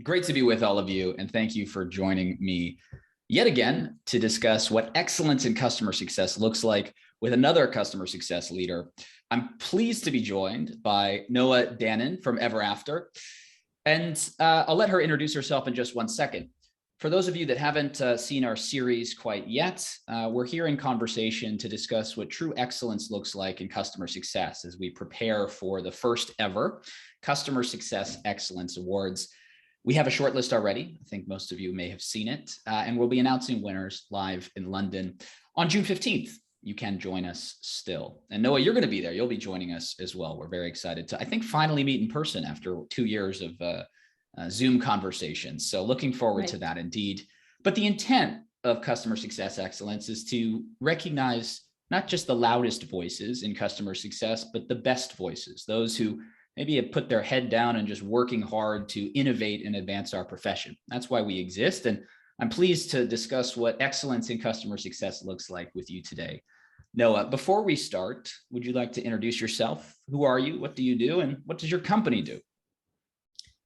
Great to be with all of you, and thank you for joining me yet again to discuss what excellence in customer success looks like with another customer success leader. I'm pleased to be joined by Noa Danon from EverAfter, and I'll let her introduce herself in just one second. For those of you that haven't seen our series quite yet, we're here in conversation to discuss what true excellence looks like in customer success as we prepare for the first ever Customer Success Excellence Awards. We have a short list already. I think most of you may have seen it, and we'll be announcing winners live in London on June 15th. You can join us still. And Noah, you're going to be there. You'll be joining us as well. We're very excited to, I think, finally meet in person after 2 years of Zoom conversations. So looking forward to that indeed. But the intent of Customer Success Excellence is to recognize not just the loudest voices in customer success, but the best voices, those who maybe have put their head down and just working hard to innovate and advance our profession. That's why we exist. And I'm pleased to discuss what excellence in customer success looks like with you today. Noah, before we start, would you like to introduce yourself? Who are you? What do you do? And what does your company do?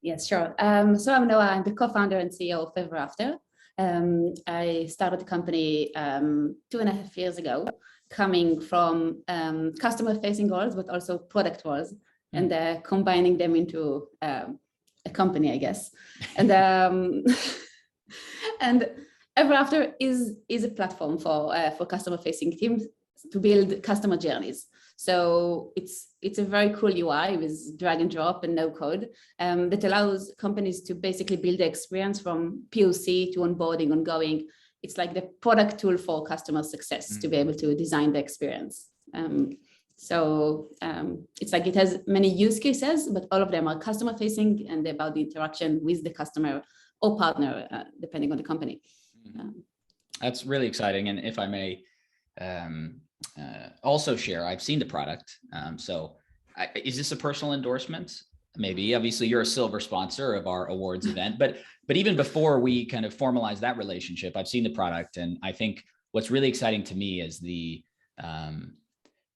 Yes, sure. So I'm Noa. I'm the co-founder and CEO of EverAfter. I started the company 2.5 years ago, coming from customer-facing roles, but also product roles, and combining them into a company, I guess. And and EverAfter is a platform for customer-facing teams to build customer journeys. So it's a very cool UI with drag and drop and no code that allows companies to basically build the experience from POC to onboarding, ongoing. It's like the product tool for customer success to be able to design the experience. So it's like it has many use cases, but all of them are customer facing and about the interaction with the customer or partner, depending on the company. That's really exciting. And if I may also share, I've seen the product. Is this a personal endorsement? Maybe. Obviously, you're a silver sponsor of our awards event, but even before we kind of formalize that relationship, I've seen the product. And I think what's really exciting to me is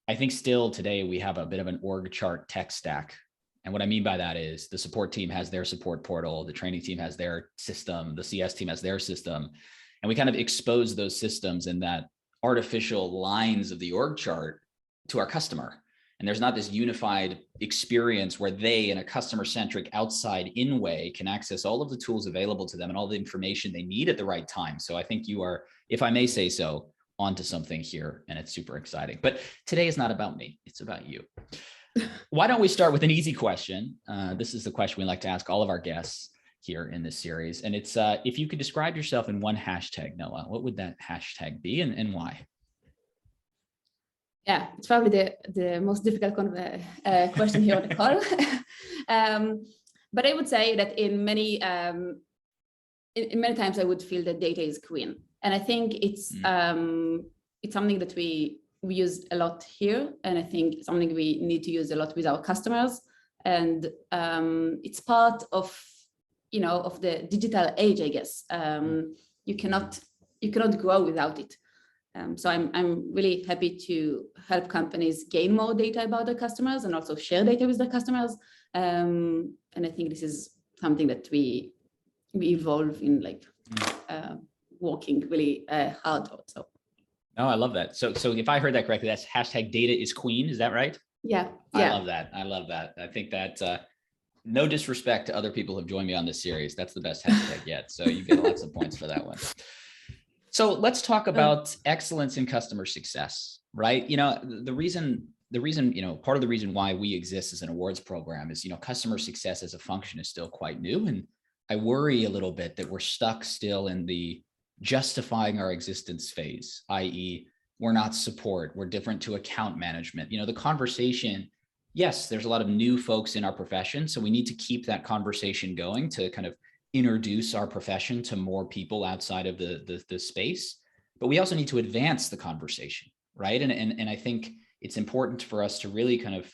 I think still today we have a bit of an org chart tech stack. And what I mean by that is the support team has their support portal, the training team has their system, the CS team has their system. And we kind of expose those systems in that artificial lines of the org chart to our customer. And there's not this unified experience where they, in a customer-centric outside-in way, can access all of the tools available to them and all the information they need at the right time. So I think you are, if I may say so, onto something here, and it's super exciting. But today is not about me, it's about you. Why don't we start with an easy question? This is the question we like to ask all of our guests here in this series. And it's, if you could describe yourself in one hashtag, Noah, what would that hashtag be and why? Yeah, it's probably the most difficult question here on the call. But I would say that in many times I would feel that data is queen. And I think it's something that we use a lot here. And I think it's something we need to use a lot with our customers. And it's part of, of the digital age, I guess. You cannot grow without it. So I'm really happy to help companies gain more data about their customers and also share data with their customers. And I think this is something that we evolve in, like working really hard on. So. Oh, I love that. So if I heard that correctly, that's hashtag data is queen. Is that right? Yeah. I love that. I love that. I think that no disrespect to other people who've joined me on this series. That's the best hashtag yet. So you get lots of points for that one. So let's talk about excellence in customer success, right? The reason, part of the reason why we exist as an awards program is, customer success as a function is still quite new. And I worry a little bit that we're stuck still in the justifying our existence phase, i.e. we're not support, we're different to account management. The conversation, yes, there's a lot of new folks in our profession. So we need to keep that conversation going to kind of introduce our profession to more people outside of the space, but we also need to advance the conversation, right? And I think it's important for us to really kind of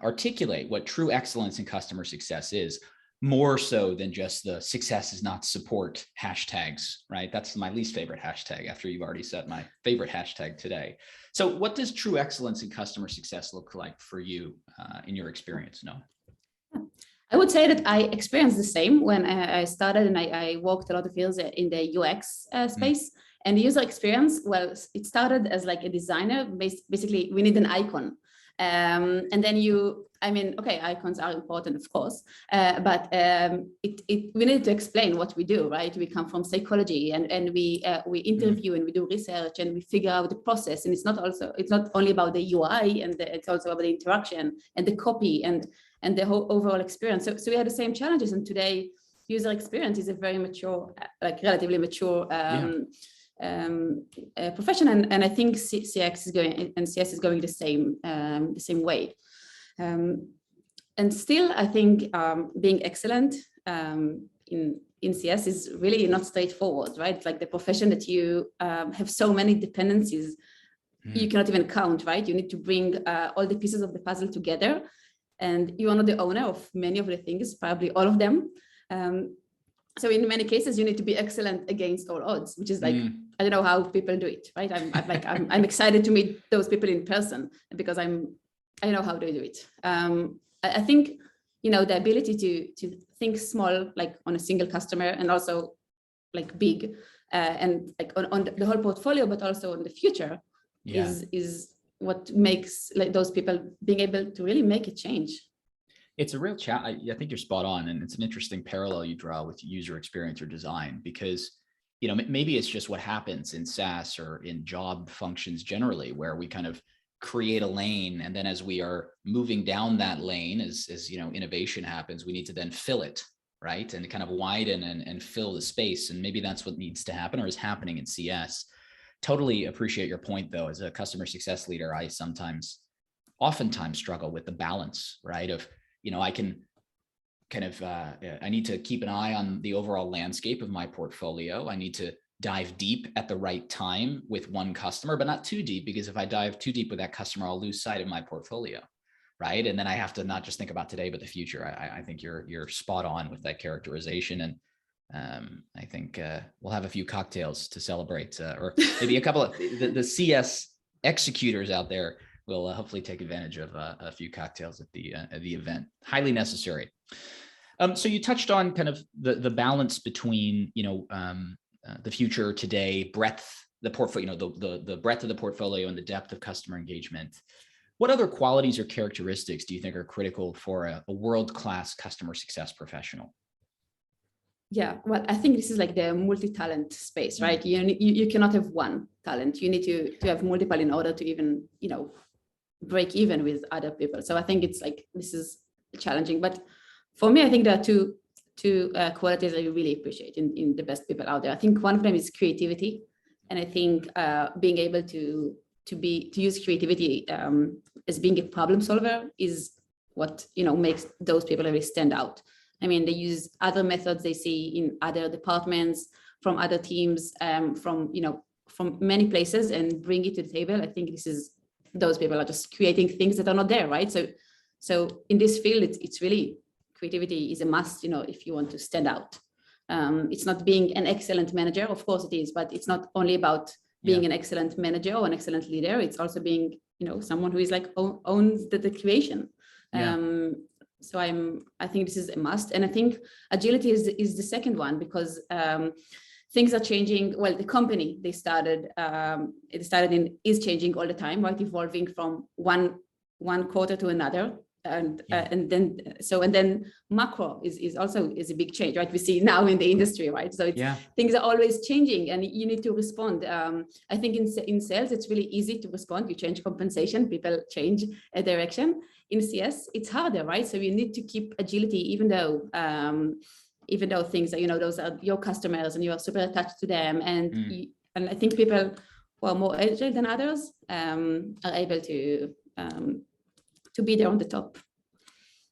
articulate what true excellence in customer success is, more so than just the success is not support hashtags, right? That's my least favorite hashtag after you've already said my favorite hashtag today. So what does true excellence in customer success look like for you in your experience, Noah? I would say that I experienced the same when I started, and I worked a lot of years in the UX space. And the user experience, well, it started as like a designer. Basically, we need an icon. And then okay, icons are important, of course, but we need to explain what we do, right? We come from psychology, and we interview and we do research and we figure out the process. And it's not only about the UI, and it's also about the interaction and the copy and the whole overall experience. So we had the same challenges, and today user experience is a very mature, like relatively mature profession, and I think CX is going and CS is going the same way. And still, I think being excellent in CS is really not straightforward, right? Like the profession that you have so many dependencies, you cannot even count, right? You need to bring all the pieces of the puzzle together, and you are not the owner of many of the things, probably all of them. So in many cases, you need to be excellent against all odds, which is like, I don't know how people do it, right? I'm excited to meet those people in person because I know how they do it. I think, the ability to think small, like on a single customer, and also like big, and like on the whole portfolio, but also on the future, is what makes like those people being able to really make a change. It's a real challenge. I think you're spot on. And it's an interesting parallel you draw with user experience or design, because, maybe it's just what happens in SaaS or in job functions generally, where we kind of create a lane. And then as we are moving down that lane, as innovation happens, we need to then fill it, right? And kind of widen and fill the space. And maybe that's what needs to happen or is happening in CS. Totally appreciate your point, though. As a customer success leader, I oftentimes struggle with the balance, right? Of, I can kind of, I need to keep an eye on the overall landscape of my portfolio. I need to dive deep at the right time with one customer, but not too deep, because if I dive too deep with that customer, I'll lose sight of my portfolio, right? And then I have to not just think about today, but the future. I think you're spot on with that characterization. And I think we'll have a few cocktails to celebrate, or maybe a couple of the CS executors out there will hopefully take advantage of a few cocktails at the event. Highly necessary. So you touched on kind of the balance between the future today, the portfolio, the breadth of the portfolio and the depth of customer engagement. What other qualities or characteristics do you think are critical for a world-class customer success professional? Yeah, well, I think this is like the multi-talent space, right? You cannot have one talent. You need to have multiple in order to even, break even with other people. So I think it's like, this is challenging. But for me, I think there are two qualities I really appreciate in the best people out there. I think one of them is creativity. And I think being able to use creativity as being a problem solver is what, makes those people really stand out. I mean, they use other methods they see in other departments, from other teams, from many places, and bring it to the table. I think those people are just creating things that are not there, right? So in this field, it's really, creativity is a must, if you want to stand out. It's not being an excellent manager, of course it is, but it's not only about being an excellent manager or an excellent leader. It's also being, someone who is like owns the creation. So I think this is a must. And I think agility is the second one, because things are changing. Well, the company is changing all the time, right? Evolving from one quarter to another. And then macro is also a big change, right? We see now in the industry, right? So things are always changing, and you need to respond. I think in sales, it's really easy to respond. You change compensation, people change a direction. In CS, it's harder, right? So you need to keep agility, even though things are, those are your customers and you are super attached to them. And and I think people who are more agile than others are able to be there on the top.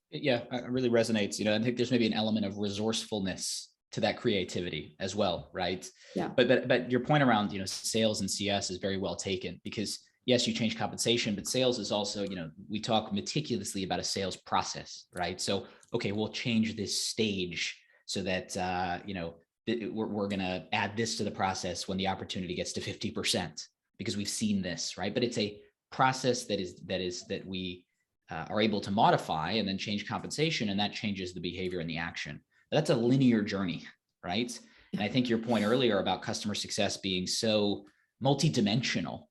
Yeah, it really resonates. I think there's maybe an element of resourcefulness to that creativity as well, right? Yeah. But your point around, sales and CS is very well taken, because yes, you change compensation, but sales is also, we talk meticulously about a sales process, right? So, okay, we'll change this stage so that, we're going to add this to the process when the opportunity gets to 50%, because we've seen this, right? But it's a process that we are able to modify and then change compensation, and that changes the behavior and the action. But that's a linear journey, right? And I think your point earlier about customer success being so multidimensional,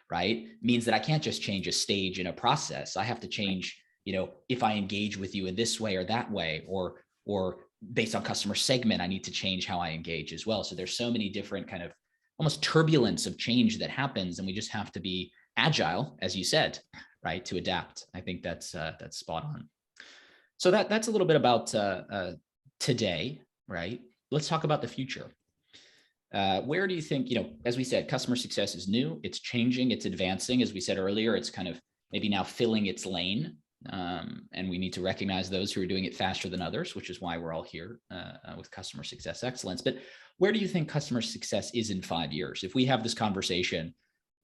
right, means that I can't just change a stage in a process. I have to change, if I engage with you in this way or that way, or based on customer segment, I need to change how I engage as well. So there's so many different kind of almost turbulence of change that happens, and we just have to be agile, as you said, right, to adapt. I think that's spot on. So that's a little bit about today, right? Let's talk about the future. Where do you think, as we said, customer success is new, it's changing, it's advancing. As we said earlier, it's kind of maybe now filling its lane. And we need to recognize those who are doing it faster than others, which is why we're all here with customer success excellence. But where do you think customer success is in 5 years? If we have this conversation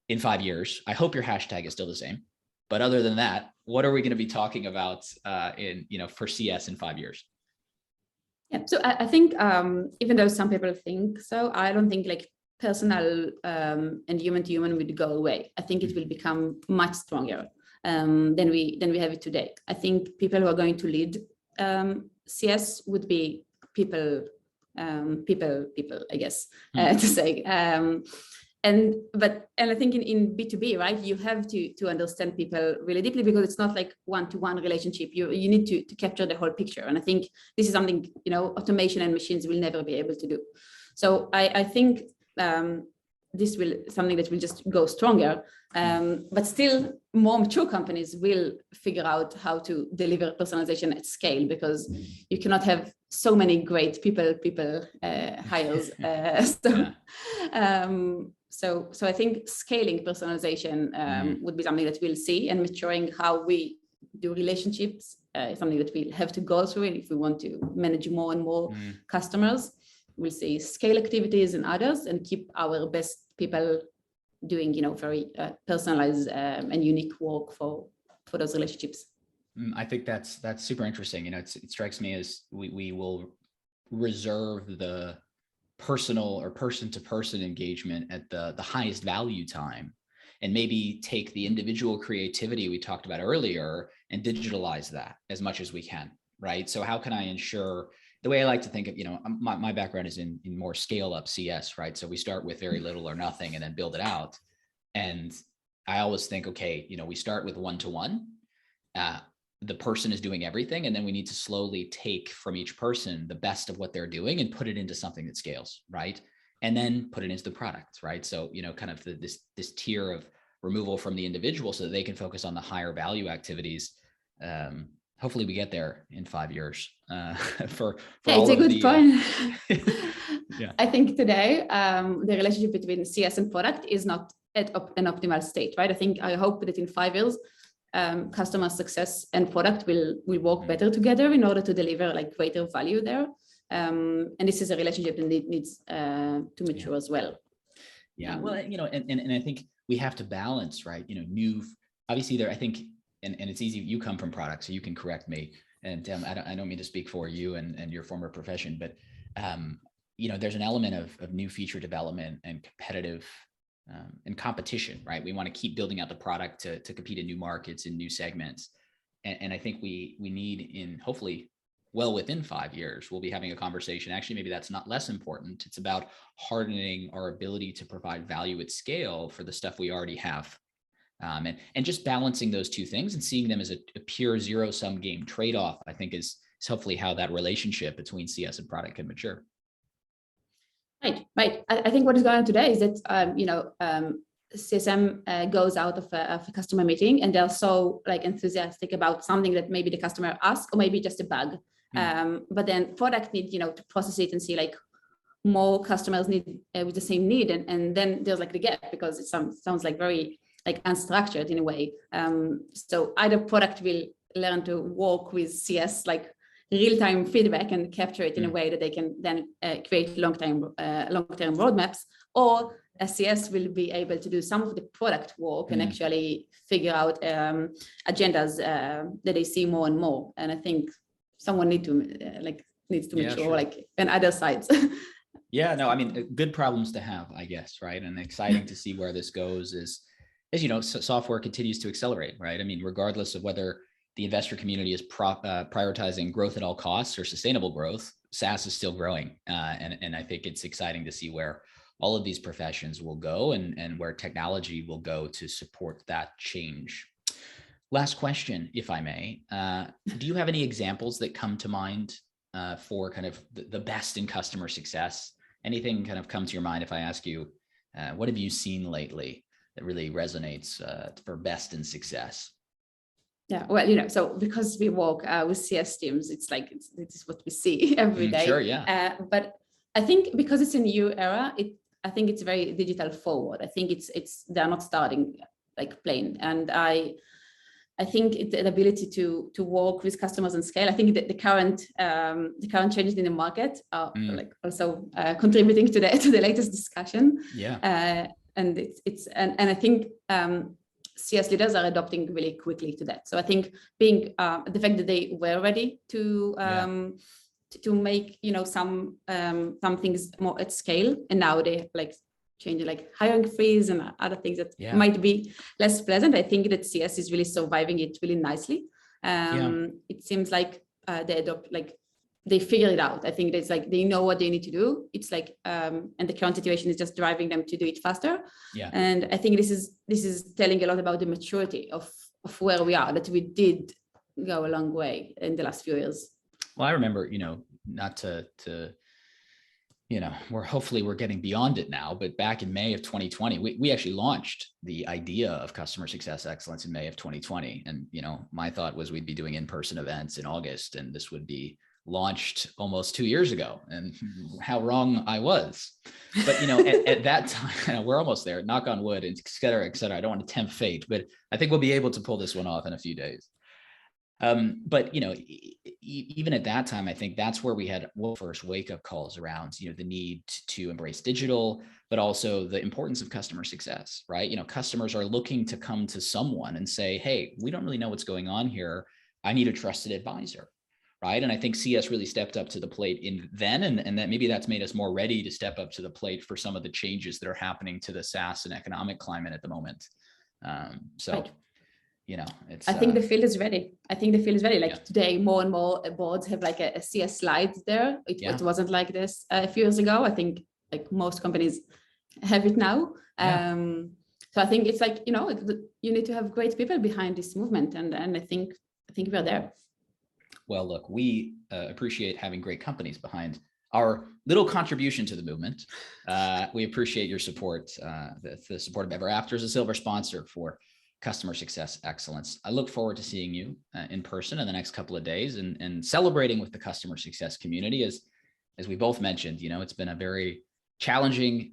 in 5 years, I hope your hashtag is still the same. But other than that, what are we going to be talking about for CS in 5 years? Yeah, so I think even though some people think so, I don't think like personal and human to human would go away. I think it will become much stronger than we have it today. I think people who are going to lead CS would be people, I guess, to say. And I think in B2B, right, you have to understand people really deeply, because it's not like one-to-one relationship. You need to capture the whole picture. And I think this is something, automation and machines will never be able to do. So I think this will something that will just go stronger. But still more mature companies will figure out how to deliver personalization at scale, because you cannot have so many great people hires. So I think scaling personalization would be something that we'll see, and maturing how we do relationships is something that we'll have to go through. And if we want to manage more and more customers, we'll see scale activities and others, and keep our best people doing, very personalized and unique work for those relationships. I think that's super interesting. It strikes me as we will reserve the personal or person-to-person engagement at the highest value time, and maybe take the individual creativity we talked about earlier and digitalize that as much as we can, right? So how can I ensure, the way I like to think of, my background is in more scale up CS, right? So we start with very little or nothing and then build it out. And I always think, okay, we start with one-to-one. The person is doing everything, and then we need to slowly take from each person the best of what they're doing and put it into something that scales, right? And then put it into the product, right? So, kind of this tier of removal from the individual, so that they can focus on the higher value activities. Hopefully we get there in 5 years. For it's a good point. Yeah. I think today the relationship between CS and product is not at an optimal state, right? I hope that in 5 years, customer success and product will work better together in order to deliver like greater value there. And this is a relationship that needs to mature as well. Yeah. Well, and I think we have to balance, right? Obviously there, I think, and it's easy, you come from product, so you can correct me. And I don't mean to speak for you and your former profession, but there's an element of new feature development and competitive and competition, right? We want to keep building out the product to compete in new markets, in new segments. And I think we need, hopefully well within 5 years, we'll be having a conversation. Actually, maybe that's not less important. It's about hardening our ability to provide value at scale for the stuff we already have. And just balancing those two things and seeing them as a pure zero-sum game trade-off, I think is hopefully how that relationship between CS and product can mature. Right. I think what is going on today is that CSM goes out of a customer meeting, and they're so like enthusiastic about something that maybe the customer asks, or maybe just a bug. But then product need to process it and see like more customers need with the same need, and then there's like the gap, because it sounds like very like unstructured in a way. So either product will learn to work with CS like real-time feedback and capture it in a way that they can then create long-term roadmaps, or CS will be able to do some of the product work and actually figure out agendas that they see more and more. And I think someone needs to mature like on other sides. Yeah, no, I mean, good problems to have, I guess, right? And exciting to see where this goes as software continues to accelerate, right? I mean, regardless of whether the investor community is prioritizing growth at all costs or sustainable growth, SaaS is still growing. And I think it's exciting to see where all of these professions will go and where technology will go to support that change. Last question, if I may. Do you have any examples that come to mind for kind of the best in customer success? Anything kind of come to your mind if I ask you, what have you seen lately that really resonates for best in success? Yeah, well, so because we work with CS teams, it's like this is what we see every day. Sure, yeah. But I think because it's a new era, I think it's very digital forward. I think they're not starting like plain, and I think the ability to work with customers and scale. I think that the current changes in the market are like also contributing to the latest discussion. Yeah. And I think CS leaders are adopting really quickly to that. So I think being the fact that they were ready to make some things more at scale, and now they like changing like hiring freeze and other things that might be less pleasant. I think that CS is really surviving it really nicely. It seems like they figure it out. I think it's like they know what they need to do. It's like and the current situation is just driving them to do it faster. Yeah. And I think this is telling a lot about the maturity of where we are, that we did go a long way in the last few years. Well, I remember, not to we're getting beyond it now, but back in May of 2020, we actually launched the idea of customer success excellence in May of 2020. And, my thought was we'd be doing in-person events in August, and this would be launched almost 2 years ago, and how wrong I was. But, at that time, we're almost there, knock on wood, et cetera, et cetera. I don't want to tempt fate, but I think we'll be able to pull this one off in a few days. But, even at that time, I think that's where we had first wake-up calls around, the need to embrace digital, but also the importance of customer success, right? Customers are looking to come to someone and say, hey, we don't really know what's going on here. I need a trusted advisor, right? And I think CS really stepped up to the plate and that maybe that's made us more ready to step up to the plate for some of the changes that are happening to the SaaS and economic climate at the moment. Right. I think the field is ready. Like today, more and more boards have like a CS slide there. It wasn't like this a few years ago. I think like most companies have it now. So I think it's like, you need to have great people behind this movement. And I think we're there. Well, look, we appreciate having great companies behind our little contribution to the movement. We appreciate your support, the support of EverAfter as a silver sponsor for customer success excellence. I look forward to seeing you in person in the next couple of days and celebrating with the customer success community. As we both mentioned, it's been a very challenging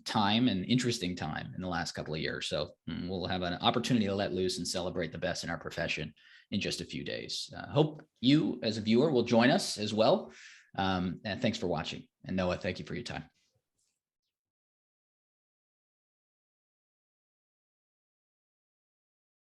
time and interesting time in the last couple of years. So we'll have an opportunity to let loose and celebrate the best in our profession in just a few days. Hope you as a viewer will join us as well. And thanks for watching. And Noah, thank you for your time.